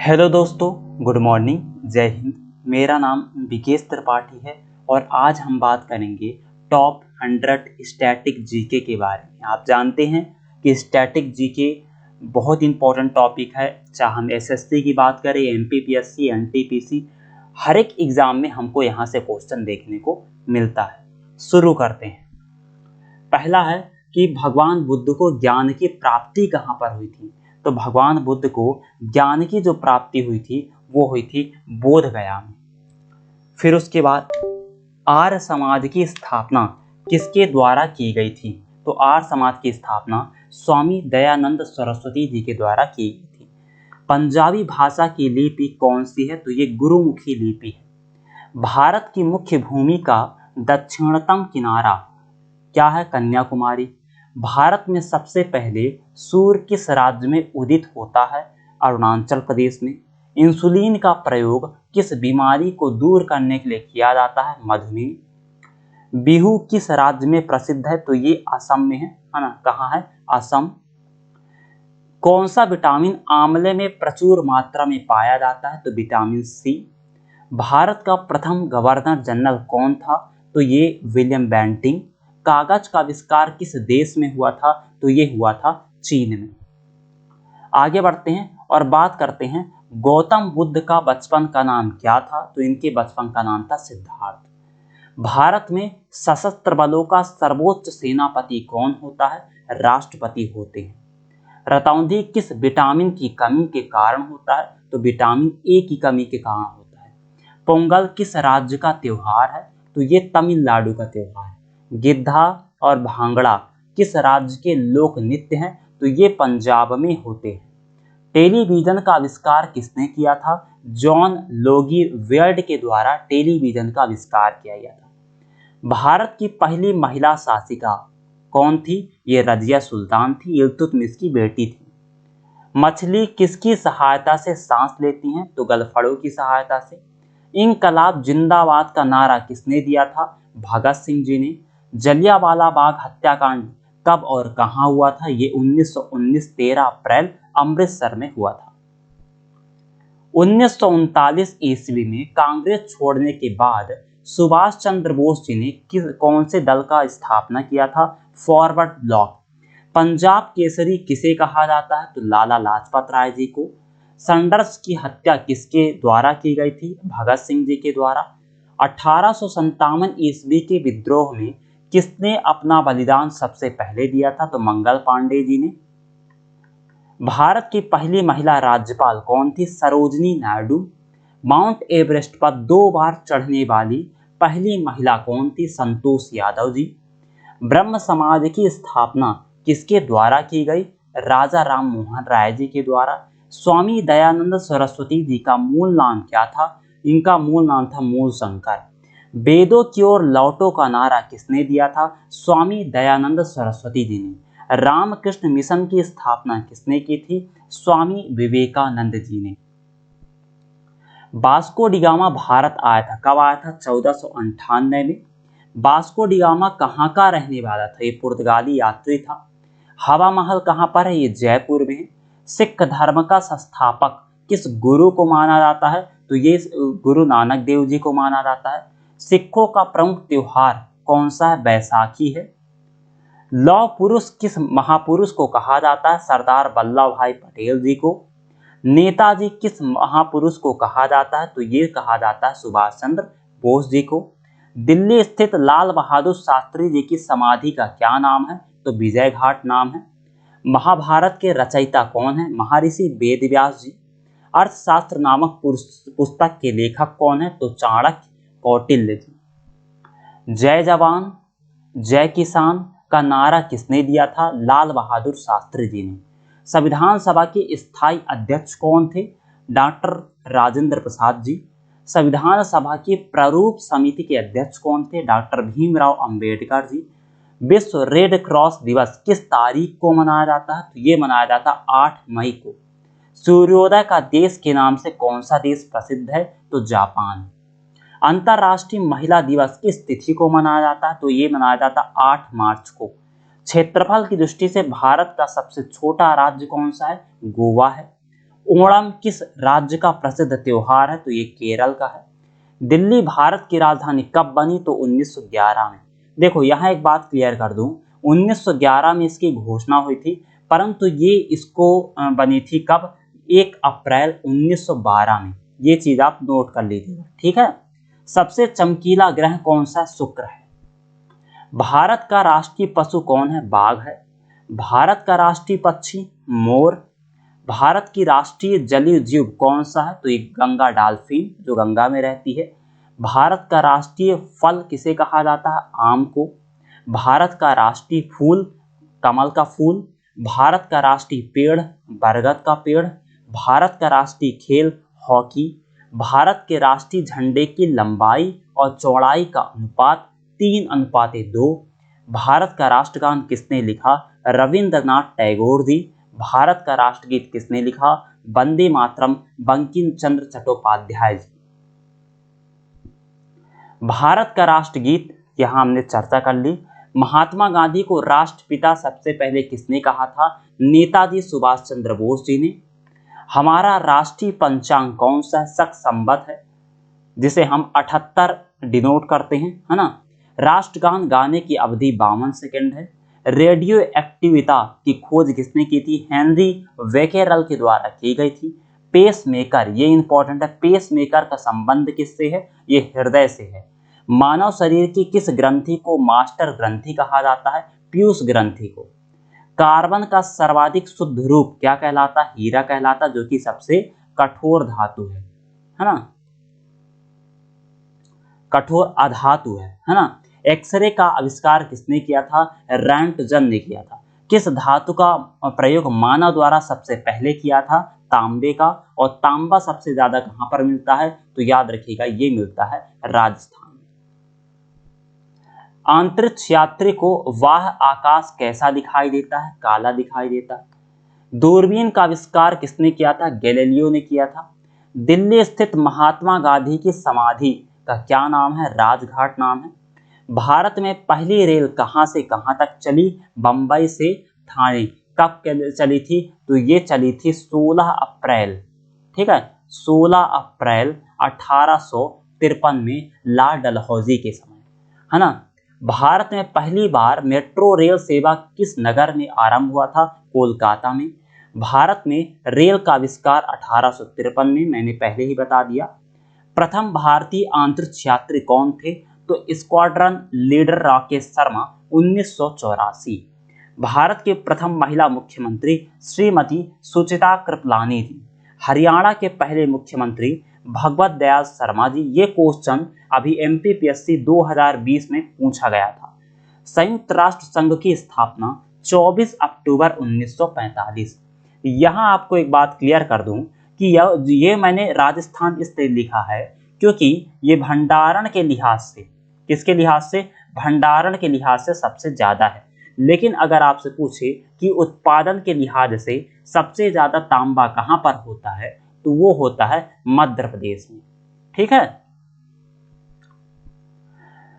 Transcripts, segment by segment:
Hello दोस्तों, good morning, जय हिंद। मेरा नाम विकेश त्रिपाठी है और आज हम बात करेंगे टॉप 100 स्टैटिक जीके के बारे में। आप जानते हैं कि स्टैटिक जीके बहुत इंपॉर्टेंट टॉपिक है। चाहे हम एसएससी की बात करें, एमपीपीएससी, एनटीपीसी, हर एक एग्ज़ाम में हमको यहाँ से क्वेश्चन देखने को मिलता है। शुरू करते हैं। पहला है कि भगवान बुद्ध को ज्ञान की प्राप्ति कहाँ पर हुई थी। तो भगवान बुद्ध को ज्ञान की जो प्राप्ति हुई थी वो हुई थी बोध गया में। फिर उसके बाद आर्य समाज की स्थापना किसके द्वारा की गई थी। तो आर्य समाज की स्थापना स्वामी दयानंद सरस्वती जी के द्वारा की गई थी। पंजाबी भाषा की लिपि कौन सी है। तो ये गुरुमुखी लिपि है। भारत की मुख्य भूमि का दक्षिणतम किनारा क्या है। कन्याकुमारी। भारत में सबसे पहले सूर्य किस राज्य में उदित होता है। अरुणाचल प्रदेश में। इंसुलिन का प्रयोग किस बीमारी को दूर करने के लिए किया जाता है। मधुमेह। बिहू किस राज्य में प्रसिद्ध है। तो ये असम में है ना। कहाँ है। असम। कौन सा विटामिन आंवले में प्रचुर मात्रा में पाया जाता है। तो विटामिन सी। भारत का प्रथम गवर्नर जनरल कौन था। तो ये विलियम बेंटिंग। कागज का आविष्कार किस देश में हुआ था। तो ये हुआ था चीन में। आगे बढ़ते हैं और बात करते हैं गौतम बुद्ध का बचपन का नाम क्या था। तो इनके बचपन का नाम था सिद्धार्थ। भारत में सशस्त्र बलों का सर्वोच्च सेनापति कौन होता है। राष्ट्रपति होते हैं। रतौंधी किस विटामिन की कमी के कारण होता है। तो विटामिन ए की कमी के कारण होता है। पोंगल किस राज्य का त्योहार है। तो ये तमिलनाडु का त्योहार है। गिद्धा और भांगड़ा किस राज्य के लोक नृत्य हैं। तो ये पंजाब में होते हैं। टेलीविजन का आविष्कार किसने किया था। जॉन लोगी वेयर्ड के द्वारा टेलीविजन का आविष्कार किया गया था। भारत की पहली महिला शासिका कौन थी। ये रजिया सुल्तान थी। इल्तुतमिश की बेटी थी। मछली किसकी सहायता से सांस लेती हैं। तो गलफड़ों की सहायता से। इनकलाब जिंदाबाद का नारा किसने दिया था। भगत सिंह जी ने। जलियांवाला बाग हत्याकांड कब और कहां हुआ था। ये 1919 13 अप्रैल अमृतसर में हुआ था। 1939 ईस्वी में कांग्रेस छोड़ने के बाद सुभाष चंद्र बोस जी ने कौन से दल का स्थापना किया था। Forward block. पंजाब केसरी किसे कहा जाता है। तो लाला लाजपत राय जी को। सैंडर्स की हत्या किसके द्वारा की गई थी। भगत सिंह जी के द्वारा। 1857 ईस्वी के विद्रोह में किसने अपना बलिदान सबसे पहले दिया था। तो मंगल पांडे जी ने। भारत की पहली महिला राज्यपाल कौन थी। सरोजनी नायडू। माउंट एवरेस्ट पर 2 बार चढ़ने वाली पहली महिला कौन थी। संतोष यादव जी। ब्रह्म समाज की स्थापना किसके द्वारा की गई। राजा राम मोहन राय जी के द्वारा। स्वामी दयानंद सरस्वती जी का मूल नाम क्या था। इनका मूल नाम था मूल शंकर। वेदों की ओर लौटो का नारा किसने दिया था। स्वामी दयानंद सरस्वती जी ने। रामकृष्ण मिशन की स्थापना किसने की थी। स्वामी विवेकानंद जी ने। वास्को डी गामा भारत आया था। कब आया था। 1498 में। वास्को डी गामा कहाँ का रहने वाला था। ये पुर्तगाली यात्री था। हवा महल कहाँ पर है। ये जयपुर में है। सिख धर्म का संस्थापक किस गुरु को माना जाता है। तो ये गुरु नानक देव जी को माना जाता है। सिखों का प्रमुख त्योहार कौन सा है। बैसाखी है। लौह पुरुष किस महापुरुष को कहा जाता है। सरदार वल्लभ भाई पटेल जी को। नेताजी किस महापुरुष को कहा जाता है। तो ये कहा जाता है सुभाष चंद्र बोस जी को। दिल्ली स्थित लाल बहादुर शास्त्री जी की समाधि का क्या नाम है। तो विजय घाट नाम है। महाभारत के रचयिता कौन है। महर्षि वेदव्यास जी। अर्थशास्त्र नामक पुस्तक के लेखक कौन है। तो चाणक्य कौटिल्य जी। जय जवान जय किसान का नारा किसने दिया था। लाल बहादुर शास्त्री जी ने। संविधान सभा के स्थायी अध्यक्ष कौन थे। डॉक्टर राजेंद्र प्रसाद जी। संविधान सभा की प्रारूप समिति के अध्यक्ष कौन थे। डॉक्टर भीमराव अंबेडकर जी। विश्व रेड क्रॉस दिवस किस तारीख को मनाया जाता है। तो ये मनाया जाता है 8 मई को। सूर्योदय का देश के नाम से कौन सा देश प्रसिद्ध है। तो जापान। अंतर्राष्ट्रीय महिला दिवस किस तिथि को मनाया जाता है। तो ये मनाया जाता है 8 मार्च को। क्षेत्रफल की दृष्टि से भारत का सबसे छोटा राज्य कौन सा है। गोवा है। ओणम किस राज्य का प्रसिद्ध त्योहार है? तो ये केरल का है। दिल्ली भारत की राजधानी कब बनी? तो 1911 में। देखो यहाँ एक बात क्लियर कर दूं, 1911 में इसकी घोषणा हुई थी, परंतु ये इसको बनी थी कब? 1 अप्रैल 1912 में। ये चीज आप नोट कर लीजिएगा, ठीक है। सबसे चमकीला ग्रह कौन सा? शुक्र है। भारत का राष्ट्रीय पशु कौन है? बाघ है। भारत का राष्ट्रीय पक्षी मोर। भारत की राष्ट्रीय जलीय जीव कौन सा है? तो ये गंगा डॉल्फिन, जो गंगा में रहती है। भारत का राष्ट्रीय फल किसे कहा जाता है? आम को। भारत का राष्ट्रीय फूल कमल का फूल। भारत का राष्ट्रीय पेड़ बरगद का पेड़। भारत का राष्ट्रीय खेल हॉकी। भारत के राष्ट्रीय झंडे की लंबाई और चौड़ाई का अनुपात 3:2। भारत का राष्ट्रगान किसने लिखा? रविंद्रनाथ टैगोर जी। भारत का राष्ट्रगीत किसने लिखा? वंदे मातरम, बंकिम चंद्र चट्टोपाध्याय जी। भारत का राष्ट्रगीत यहां हमने चर्चा कर ली। महात्मा गांधी को राष्ट्रपिता सबसे पहले किसने कहा था? नेताजी सुभाष चंद्र बोस जी ने। हमारा राष्ट्रीय पंचांग कौन सा है? शक संवत है, जिसे हम 78 डिनोट करते हैं, है ना। राष्ट्रगान गाने की अवधि 52 सेकंड है। रेडियो एक्टिविता की खोज किसने की थी? हेनरी वेकेरल के द्वारा की गई थी। पेस मेकर, ये इंपॉर्टेंट है, पेस मेकर का संबंध किससे है? ये हृदय से है। मानव शरीर की किस ग्रंथि को मास्टर ग्रंथि कहा जाता है? पीयूष ग्रंथि को। कार्बन का सर्वाधिक शुद्ध रूप क्या कहलाता? हीरा कहलाता, जो कि सबसे कठोर धातु है ना, कठोर अधातु है ना। एक्सरे का आविष्कार किसने किया था? रैंटजन ने किया था। किस धातु का प्रयोग मानव द्वारा सबसे पहले किया था? तांबे का। और तांबा सबसे ज्यादा कहां पर मिलता है? तो याद रखिएगा, ये मिलता है राजस्थान में। अंतरिक्ष यात्री को वाह आकाश कैसा दिखाई देता है? काला दिखाई देता है। दूरबीन का आविष्कार किसने किया था? गैलीलियो ने किया था। दिल्ली स्थित महात्मा गांधी की समाधि का क्या नाम है? राजघाट नाम है। भारत में पहली रेल कहां से कहां तक चली? बंबई से ठाणे। कब चली थी? तो ये चली थी 16 अप्रैल, ठीक है, 16 अप्रैल 1853 में लॉर्ड डलहौजी के समय, है ना। भारत में पहली बार मेट्रो रेल सेवा किस नगर में आरंभ हुआ था? कोलकाता में। भारत में रेल का आविष्कार 1853 में, मैंने पहले ही बता दिया। प्रथम भारतीय अंतरिक्ष यात्री कौन थे? तो स्क्वाड्रन लीडर राकेश शर्मा, 1984। भारत के प्रथम महिला मुख्यमंत्री श्रीमती सुचिता कृपलानी जी। हरियाणा के पहले मुख्यमंत्री भगवत दयाल शर्मा जी। ये क्वेश्चन अभी एमपीपीएससी 2020 में पूछा गया था। संयुक्त राष्ट्र संघ की स्थापना 24 अक्टूबर 1945। यहाँ आपको एक बात क्लियर कर दूं कि ये मैंने राजस्थान इसलिए लिखा है क्योंकि ये भंडारण के लिहाज से, किसके लिहाज से? भंडारण के लिहाज से सबसे ज्यादा है। लेकिन अगर आपसे पूछे कि उत्पादन के लिहाज से सबसे ज्यादा तांबा कहां पर होता है, तो वो होता है मध्य प्रदेश में, ठीक है।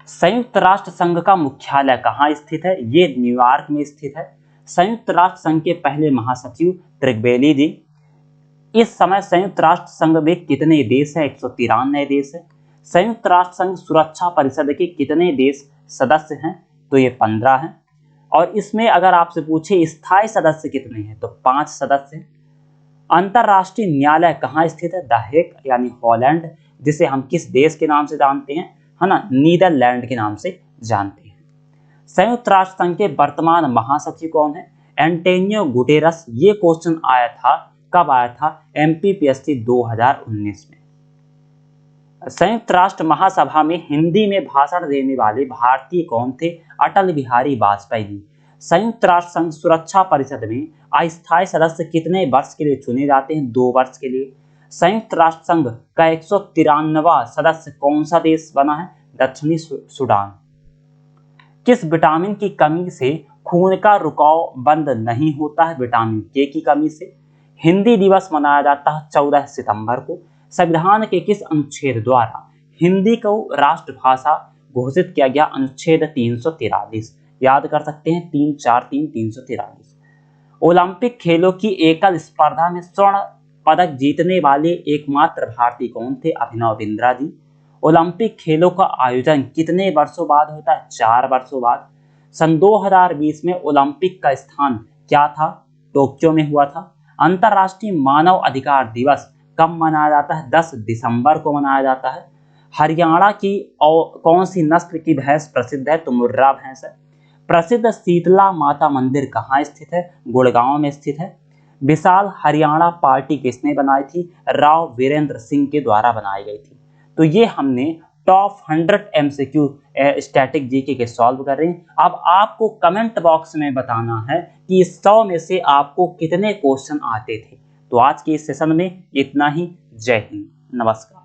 संयुक्त राष्ट्र संघ का मुख्यालय कहाँ स्थित है? ये न्यूयॉर्क में स्थित है। संयुक्त राष्ट्र संघ के पहले महासचिव त्रिगबेली जी। इस समय संयुक्त राष्ट्र संघ में कितने देश हैं? 193 देश है। संयुक्त राष्ट्र संघ सुरक्षा परिषद के कितने देश सदस्य हैं? तो ये 15 हैं। और इसमें अगर आपसे पूछे स्थायी सदस्य कितने हैं, तो 5 सदस्य हैं। अंतरराष्ट्रीय न्यायालय कहाँ स्थित है? द हेग यानी हॉलैंड, जिसे हम किस देश के नाम से जानते हैं, है ना, नीदरलैंड के नाम से जानते हैं। संयुक्त राष्ट्र संघ के वर्तमान महासचिव कौन है? Antonio Guterres. ये क्वेश्चन आया था, कब आया था? एमपीपीएससी 2019 में। संयुक्त राष्ट्र महासभा में हिंदी में भाषण देने वाले भारतीय कौन थे? अटल बिहारी वाजपेयी जी। संयुक्त राष्ट्र संघ सुरक्षा परिषद में अस्थायी सदस्य कितने वर्ष के लिए चुने जाते हैं? 2 वर्ष के लिए। संयुक्त राष्ट्र संघ का 193वां सदस्य कौन सा देश बना है? दक्षिणी सूडान। किस विटामिन की कमी से खून का रुकाव बंद नहीं होता है? विटामिन के की कमी से। हिंदी दिवस मनाया जाता है 14 सितंबर को। संविधान के किस अनुच्छेद द्वारा हिंदी को राष्ट्रभाषा घोषित किया गया? अनुच्छेद 343। याद कर सकते हैं, 343 343। ओलंपिक खेलों की एकल स्पर्धा में स्वर्ण पदक जीतने वाले एकमात्र भारतीय कौन थे? अभिनव बिंद्रा जी। ओलंपिक खेलों का आयोजन कितने वर्षों बाद होता है? 4 वर्षों बाद। सन 2020 में ओलंपिक का स्थान क्या था? टोक्यो में हुआ था। अंतर्राष्ट्रीय मानव अधिकार दिवस कब मनाया जाता है? 10 दिसंबर को मनाया जाता है। हरियाणा की कौन सी नस्ल की भैंस प्रसिद्ध है? तो मुर्रा भैंस है। प्रसिद्ध शीतला माता मंदिर कहाँ स्थित है? गुड़गांव में स्थित है। विशाल हरियाणा पार्टी किसने बनाई थी? राव वीरेंद्र सिंह के द्वारा बनाई गई थी। तो ये हमने टॉप 100 एमसीक्यू स्टैटिक जीके के सॉल्व कर रहे हैं। अब आपको कमेंट बॉक्स में बताना है कि इस 100 में से आपको कितने क्वेश्चन आते थे। तो आज के इस सेशन में इतना ही। जय हिंद, नमस्कार।